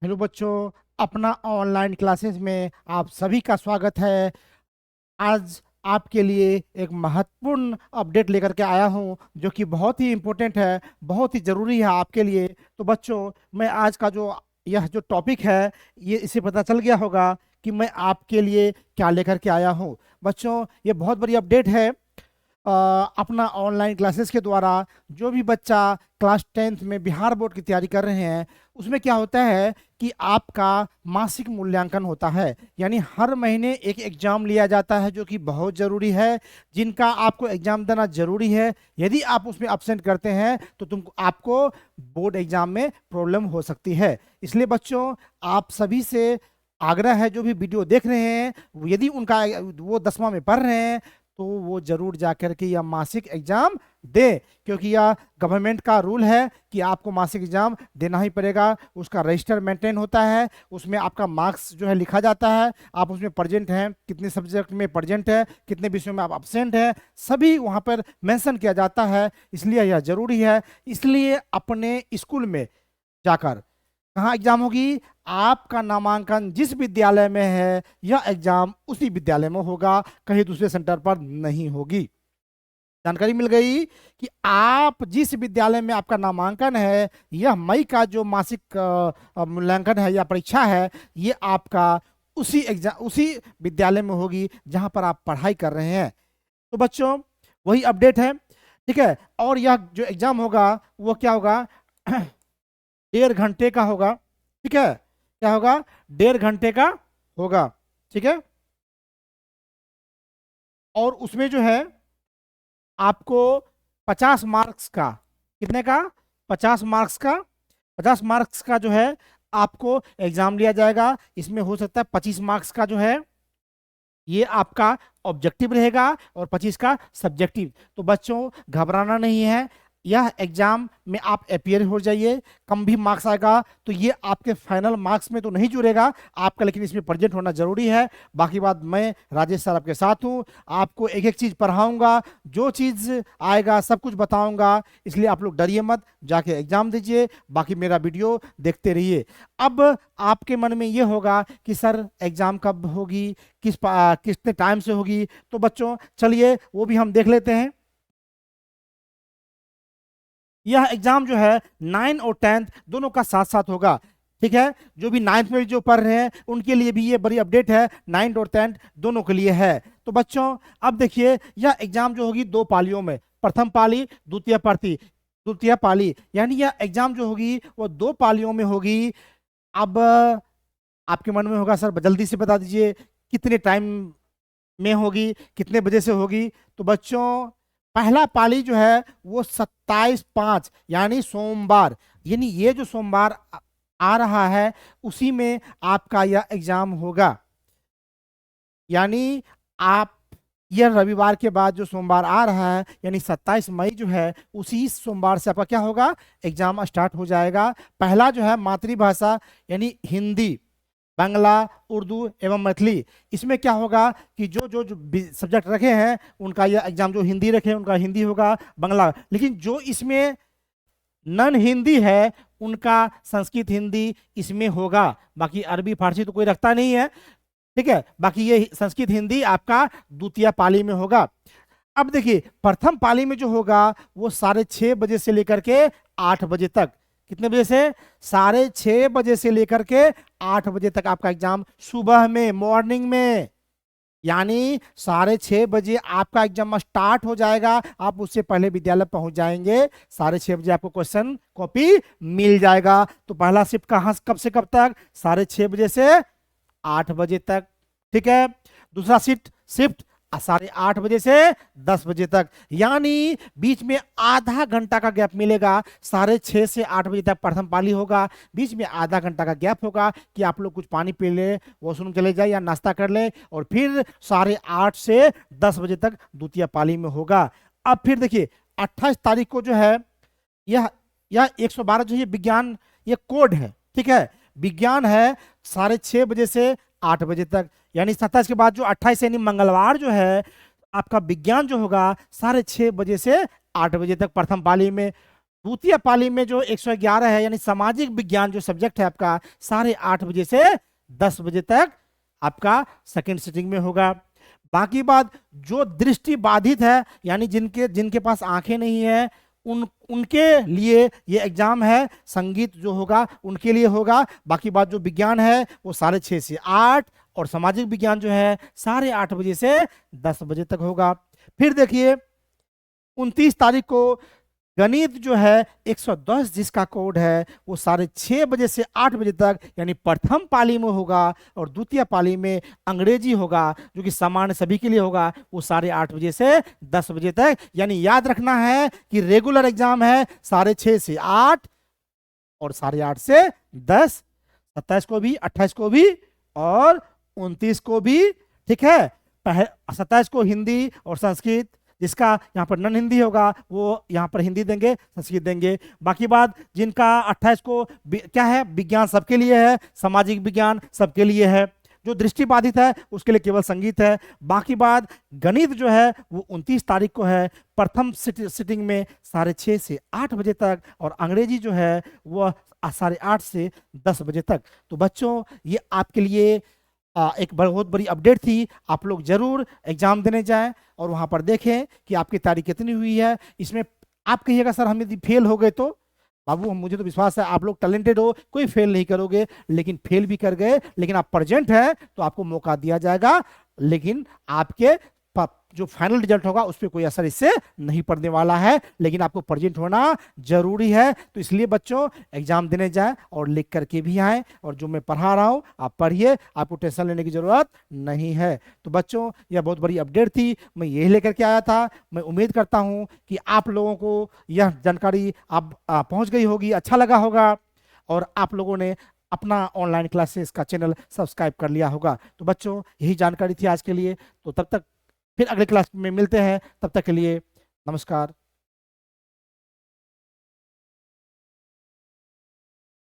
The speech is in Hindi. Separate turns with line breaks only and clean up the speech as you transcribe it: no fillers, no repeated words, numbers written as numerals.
हेलो बच्चों, अपना ऑनलाइन क्लासेस में आप सभी का स्वागत है। आज आपके लिए एक महत्वपूर्ण अपडेट लेकर के आया हूं जो कि बहुत ही इम्पोर्टेंट है, बहुत ही ज़रूरी है आपके लिए। तो बच्चों, मैं आज का यह जो टॉपिक है, ये इसे पता चल गया होगा कि मैं आपके लिए क्या लेकर के आया हूं। बच्चों, ये बहुत बड़ी अपडेट है। अपना ऑनलाइन क्लासेस के द्वारा जो भी बच्चा क्लास 10th में बिहार बोर्ड की तैयारी कर रहे हैं, उसमें क्या होता है कि आपका मासिक मूल्यांकन होता है। यानी हर महीने एक एग्जाम लिया जाता है जो कि बहुत ज़रूरी है, जिनका आपको एग्जाम देना ज़रूरी है। यदि आप उसमें अब्सेंट करते हैं तो आपको बोर्ड एग्जाम में प्रॉब्लम हो सकती है। इसलिए बच्चों, आप सभी से आग्रह है, जो भी वीडियो देख रहे हैं, यदि उनका वो 10वां में पढ़ रहे हैं तो वो जरूर जाकर के यह मासिक एग्जाम दे, क्योंकि यह गवर्नमेंट का रूल है कि आपको मासिक एग्जाम देना ही पड़ेगा। उसका रजिस्टर मेंटेन होता है, उसमें आपका मार्क्स जो है लिखा जाता है, आप उसमें प्रेजेंट हैं, कितने सब्जेक्ट में प्रेजेंट है, कितने विषयों में आप अब्सेंट हैं, सभी वहाँ पर मेंशन किया जाता है। इसलिए यह जरूरी है। इसलिए अपने स्कूल में जाकर कहाँ एग्जाम होगी, आपका नामांकन जिस विद्यालय में है यह एग्जाम उसी विद्यालय में होगा, कहीं दूसरे सेंटर पर नहीं होगी। जानकारी मिल गई कि आप जिस विद्यालय में आपका नामांकन है, यह मई का जो मासिक मूल्यांकन है या परीक्षा है, ये आपका उसी विद्यालय में होगी जहां पर आप पढ़ाई कर रहे हैं। तो बच्चों, वही अपडेट है। ठीक है। और यह जो एग्जाम होगा वो क्या होगा 1.5 घंटे का होगा। ठीक है। क्या होगा? 1.5 घंटे का होगा। ठीक है। और उसमें जो है आपको 50 मार्क्स का, कितने का? 50 मार्क्स का, 50 मार्क्स का जो है आपको एग्जाम लिया जाएगा। इसमें हो सकता है 25 मार्क्स का जो है ये आपका ऑब्जेक्टिव रहेगा और 25 का सब्जेक्टिव। तो बच्चों, घबराना नहीं है। यह एग्जाम में आप अपियर हो जाइए। कम भी मार्क्स आएगा तो ये आपके फाइनल मार्क्स में तो नहीं जुड़ेगा आपका, लेकिन इसमें प्रेजेंट होना जरूरी है। बाकी बात, मैं राजेश सर आपके साथ हूँ, आपको एक एक चीज पढ़ाऊंगा, जो चीज आएगा सब कुछ बताऊंगा। इसलिए आप लोग डरिए मत, जाके एग्जाम दीजिए, बाकी मेरा वीडियो देखते रहिए। अब आपके मन में ये होगा कि सर एग्जाम कब होगी, कितने टाइम से होगी। तो बच्चों चलिए वो भी हम देख लेते हैं। यह एग्जाम जो है 9 और 10th दोनों का साथ साथ होगा। ठीक है। जो भी 9th में जो पढ़ रहे हैं उनके लिए भी ये बड़ी अपडेट है, 9 और 10th दोनों के लिए है। तो बच्चों, अब देखिए, यह एग्जाम जो होगी 2 पालियों में, प्रथम पाली, द्वितीय पाली, यानी यह एग्जाम जो होगी वो 2 पालियों में होगी। अब आपके मन में होगा सर जल्दी से बता दीजिए कितने टाइम में होगी, कितने बजे से होगी। तो बच्चों, पहला पाली जो है वो 27/5 यानी सोमवार, यानी ये जो सोमवार आ रहा है उसी में आपका यह एग्जाम होगा। यानी आप यह रविवार के बाद जो सोमवार आ रहा है, यानी 27 मई जो है, उसी सोमवार से आपका क्या होगा, एग्जाम स्टार्ट हो जाएगा। पहला जो है मातृभाषा यानी हिंदी, बांग्ला, उर्दू एवं मैथिली, इसमें क्या होगा कि जो जो जो सब्जेक्ट रखे हैं उनका यह एग्जाम, जो हिंदी रखे उनका हिंदी होगा, बांग्ला। लेकिन जो इसमें नन हिंदी है उनका संस्कृत हिंदी इसमें होगा। बाकी अरबी फारसी तो कोई रखता नहीं है। ठीक है। बाकी ये संस्कृत हिंदी आपका द्वितीय पाली में होगा। अब देखिए, प्रथम पाली में जो होगा वो 6:30 बजे से लेकर के 8 बजे तक। कितने बजे से? 6:30 बजे से लेकर के 8 बजे तक आपका एग्जाम, सुबह में, मॉर्निंग में। यानी 6:30 बजे आपका एग्जाम स्टार्ट हो जाएगा, आप उससे पहले विद्यालय पहुंच जाएंगे। 6:30 बजे आपको क्वेश्चन कॉपी मिल जाएगा। तो पहला शिफ्ट कहाँ कब से कब तक? 6:30 बजे से 8 बजे तक। ठीक है। दूसरा शिफ्ट शिफ्ट 8:30 बजे से 10 बजे तक, यानी बीच में आधा घंटा का गैप मिलेगा। 6:30 से 8 बजे तक प्रथम पाली होगा, बीच में आधा घंटा का गैप होगा कि आप लोग कुछ पानी पी ले, वॉशरूम चले जाए या नाश्ता कर ले, और फिर 8:30 से 10 बजे तक द्वितीय पाली में होगा। अब फिर देखिए, 28 तारीख को जो है यह 112 जो है विज्ञान, ये कोड है। ठीक है। विज्ञान है 6:30 बजे से 8 बजे तक, यानी 27 के बाद जो 28 यानी मंगलवार जो है आपका विज्ञान जो होगा 6:30 बजे से 8 बजे तक प्रथम पाली में। द्वितीय पाली में जो 111 है यानी सामाजिक विज्ञान जो सब्जेक्ट है आपका 8:30 बजे से 10 बजे तक आपका सेकंड सिटिंग में होगा। बाकी बात जो दृष्टि बाधित है यानी जिनके जिनके पास आंखें नहीं है उनके लिए ये एग्जाम है। संगीत जो होगा उनके लिए होगा। बाकी बात जो विज्ञान है वो 6:30 से 8 और सामाजिक विज्ञान जो है 8:30 बजे से 10 बजे तक होगा। फिर देखिए 29 तारीख को गणित जो है 110 जिसका कोड है वो 6:30 बजे से 8 बजे तक यानी प्रथम पाली में होगा। और द्वितीय पाली में अंग्रेजी होगा जो कि सामान्य सभी के लिए होगा, वो 8:30 बजे से 10 बजे तक। यानी याद रखना है कि रेगुलर एग्जाम है 6:30 से 8 और 8:30 से 10, 27 को भी, 28 को भी और 29 को भी। ठीक है, 27 को हिंदी और संस्कृत, जिसका यहाँ पर नन हिंदी होगा वो यहाँ पर हिंदी देंगे, संस्कृत देंगे। बाकी बात जिनका 28 को क्या है, विज्ञान सबके लिए है, सामाजिक विज्ञान सबके लिए है। जो दृष्टि बाधित है उसके लिए केवल संगीत है। बाकी बात गणित जो है वो 29 तारीख को है प्रथम सिटिंग में 6:30 से 8 बजे तक, और अंग्रेजी जो है वह 8:30 से 10 बजे तक। तो बच्चों ये आपके लिए एक बहुत बड़ी अपडेट थी। आप लोग जरूर एग्जाम देने जाएं और वहां पर देखें कि आपकी तारीख कितनी हुई है। इसमें आप कहिएगा सर हम यदि फेल हो गए तो, बाबू मुझे तो विश्वास है आप लोग टैलेंटेड हो, कोई फेल नहीं करोगे। लेकिन फेल भी कर गए लेकिन आप प्रेजेंट हैं तो आपको मौका दिया जाएगा। लेकिन आपके जो फाइनल रिजल्ट होगा उस पर कोई असर इससे नहीं पड़ने वाला है, लेकिन आपको प्रेजेंट होना जरूरी है। तो इसलिए बच्चों एग्जाम देने जाएं और लिख करके भी आएं, और जो मैं पढ़ा रहा हूं आप पढ़िए, आपको टेंशन लेने की जरूरत नहीं है। तो बच्चों यह बहुत बड़ी अपडेट थी, मैं यही लेकर के आया था। मैं उम्मीद करता हूं कि आप लोगों को यह जानकारी आप पहुंच गई होगी, अच्छा लगा होगा और आप लोगों ने अपना ऑनलाइन क्लासेस का चैनल सब्सक्राइब कर लिया होगा। तो बच्चों यही जानकारी थी आज के लिए। तो तब तक फिर अगले क्लास में मिलते हैं, तब तक के लिए नमस्कार।